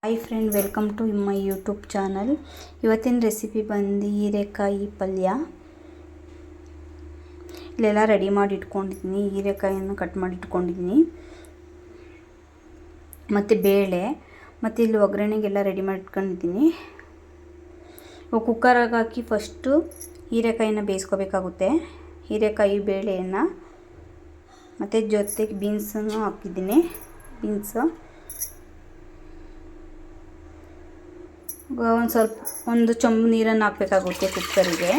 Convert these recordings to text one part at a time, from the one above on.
Hi friend, welcome to my YouTube channel. ಇವತ್ತಿನ recipe ಬಂದು ಹೀರೆಕಾಯಿ ಪಲ್ಯ. ಇಲ್ಲೆಲ್ಲ ರೆಡಿ ಮಾಡಿ ಇಟ್ಕೊಂಡಿದ್ದೀನಿ. ಹೀರೆಕಾಯಿಯನ್ನು ಕಟ್ ಮಾಡಿ ಇಟ್ಕೊಂಡಿದ್ದೀನಿ, ಮತ್ತು ಬೇಳೆ, ಮತ್ತು ಇಲ್ಲಿ ಒಗ್ಗರಣೆಗೆಲ್ಲ ರೆಡಿ ಮಾಡಿ ಇಟ್ಕೊಂಡಿದ್ದೀನಿ. ಕುಕ್ಕರಾಗಿ ಹಾಕಿ ಫಸ್ಟು ಹೀರೆಕಾಯಿನ ಬೇಯಿಸ್ಕೋಬೇಕಾಗುತ್ತೆ. ಹೀರೆಕಾಯಿ ಬೇಳೆಯನ್ನು ಮತ್ತು ಜೊತೆಗೆ ಬೀನ್ಸನ್ನು ಹಾಕಿದ್ದೀನಿ. ಒಂದು ಚೊಂಬು ನೀರನ್ನು ಹಾಕಬೇಕಾಗುತ್ತೆ ಕುಕ್ಕರಿಗೆ.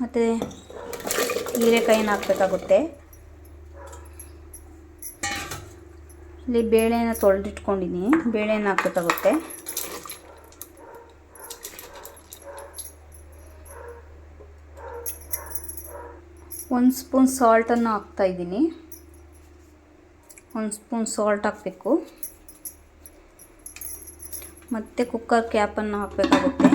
ಮತ್ತು ಹೀರೆಕಾಯಿನ ಹಾಕಬೇಕಾಗುತ್ತೆ. ಇಲ್ಲಿ ಬೇಳೆನ ತೊಳೆದಿಟ್ಕೊಂಡಿದ್ದೀನಿ, ಬೇಳೆನ ಹಾಕಬೇಕಾಗುತ್ತೆ. ಒಂದು ಸ್ಪೂನ್ ಸಾಲ್ಟನ್ನು ಹಾಕ್ತಾಯಿದ್ದೀನಿ. ಒಂದು ಸ್ಪೂನ್ ಸಾಲ್ಟ್ ಹಾಕಬೇಕು. ಮತ್ತು ಕುಕ್ಕರ್ ಕ್ಯಾಪನ್ನು ಹಾಕಬೇಕಾಗುತ್ತೆ.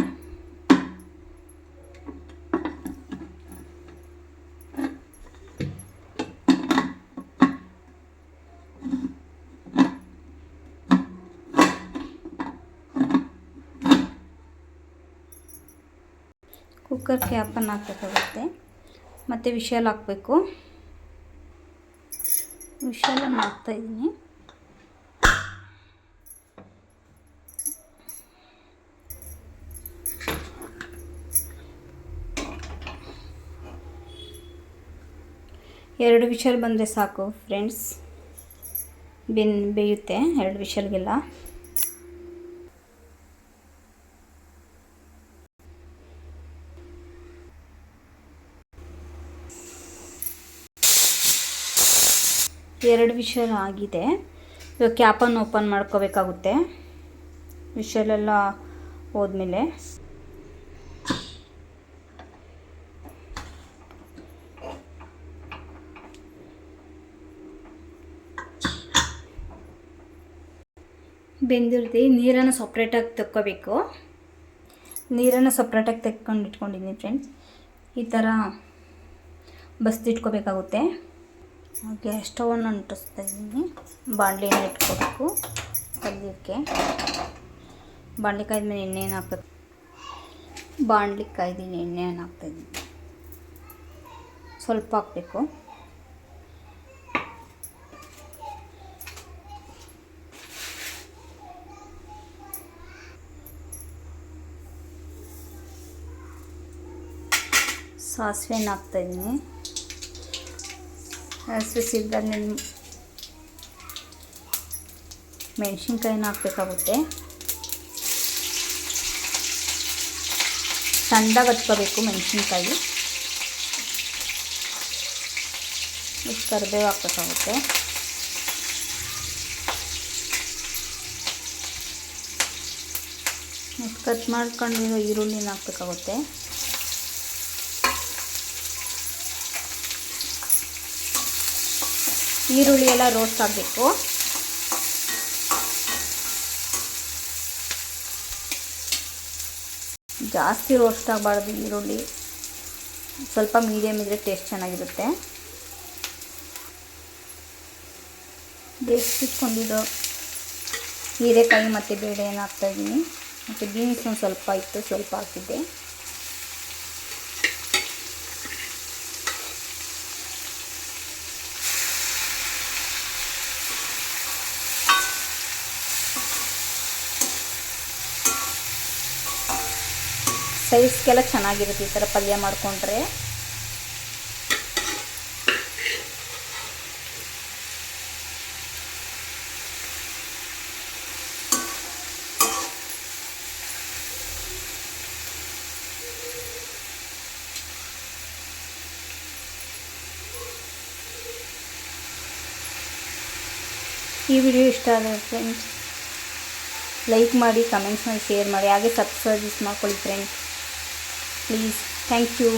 ಕುಕ್ಕರ್ ಕ್ಯಾಪನ್ನು ಹಾಕಬೇಕಾಗುತ್ತೆ. ಮತ್ತು ವಿಷಲ್ ಹಾಕಬೇಕು. ವಿಷಲನ್ನು ಹಾಕ್ತಾಯಿದ್ದೀನಿ. ಎರಡು ವಿಷಲ್ ಬಂದರೆ ಸಾಕು ಫ್ರೆಂಡ್ಸ್, ಬೇಯುತ್ತೆ 2 ವಿಷಲ್ಗೆಲ್ಲ. ಎರಡು ವಿಷಲ್ ಆಗಿದೆ. ಇವಾಗ ಕ್ಯಾಪನ್ನು ಓಪನ್ ಮಾಡ್ಕೋಬೇಕಾಗುತ್ತೆ. ವಿಷಲೆಲ್ಲ ಹೋದ್ಮೇಲೆ ಬೆಂದಿರುತ್ತೆ. ನೀರನ್ನು ಸಪ್ರೇಟಾಗಿ ತಕ್ಕೋಬೇಕು. ನೀರನ್ನು ಸಪ್ರೇಟಾಗಿ ತೆಕ್ಕೊಂಡು ಇಟ್ಕೊಂಡಿದ್ದೀನಿ ಫ್ರೆಂಡ್ಸ್. ಈ ಥರ ಬಸ್ದಿಟ್ಕೋಬೇಕಾಗುತ್ತೆ. ಗ್ಯಾಸ್ ಸ್ಟವನ್ನು ಅಂಟಿಸ್ತಾ ಇದ್ದೀನಿ. ಬಾಣಲಿನ ಇಟ್ಕೋಬೇಕು. ಪಲ್ಯಕ್ಕೆ ಬಾಣಲಿ ಕಾಯ್ದ್ಮೇಲೆ ಎಣ್ಣೆಯನ್ನು ಹಾಕ್ಬೇಕು. ಬಾಣಲಿ ಕಾಯ್ದಿನಿ, ಎಣ್ಣೆಯನ್ನು ಹಾಕ್ತಾಯಿದ್ದೀನಿ. ಸ್ವಲ್ಪ ಹಾಕಬೇಕು. ಸಾಸಿವೆನ ಹಾಕ್ತಾಯಿದ್ದೀನಿ. ಸಾಸಿವೆ ಸಿದ್ದಲ್ಲಿ ಮೆಣಸಿನ್ಕಾಯಿನ ಹಾಕಬೇಕಾಗುತ್ತೆ. ಸಣ್ಣದಾಗಿ ಹಚ್ಕೋಬೇಕು ಮೆಣಸಿನ್ಕಾಯಿ. ಕರಿಬೇವು ಹಾಕಬೇಕಾಗುತ್ತೆ. ಮತ್ತು ಕಟ್ ಮಾಡ್ಕೊಂಡಿರೋ ಈರುಳ್ಳಿನ ಹಾಕಬೇಕಾಗುತ್ತೆ. ಈರುಳ್ಳಿ ಎಲ್ಲ ರೋಸ್ಟ್ ಆಗಬೇಕು. ಜಾಸ್ತಿ ರೋಸ್ಟ್ ಆಗಬಾರ್ದು ಈರುಳ್ಳಿ, ಸ್ವಲ್ಪ ಮೀಡಿಯಮ್ ಇದ್ದರೆ ಟೇಸ್ಟ್ ಚೆನ್ನಾಗಿರುತ್ತೆ. ಬೇಯಿಸಿಟ್ಕೊಂಡಿರೋ ಹೀರೆಕಾಯಿ ಮತ್ತು ಬೇಳೆಯನ್ನು ಹಾಕ್ತಾಯಿದ್ದೀನಿ. ಮತ್ತು ಬೀನ್ಸ್ ಒಂದು ಸ್ವಲ್ಪ ಇತ್ತು, ಸ್ವಲ್ಪ ಹಾಕಿದ್ದೆ. ಸೈಜ್ಗೆಲ್ಲ ಚೆನ್ನಾಗಿರುತ್ತೆ ಈ ಥರ ಪಲ್ಯ ಮಾಡಿಕೊಂಡ್ರೆ. ಈ ವಿಡಿಯೋ ಇಷ್ಟ ಆದರೆ ಫ್ರೆಂಡ್ಸ್ ಲೈಕ್ ಮಾಡಿ, ಕಮೆಂಟ್ಸ್ ಮಾಡಿ, ಶೇರ್ ಮಾಡಿ, ಹಾಗೆ ಸಬ್ಸ್ಕ್ರೈಬ್ ಮಾಡ್ಕೊಳ್ಳಿ ಫ್ರೆಂಡ್ಸ್ ಪ್ಲೀಸ್. Thank you.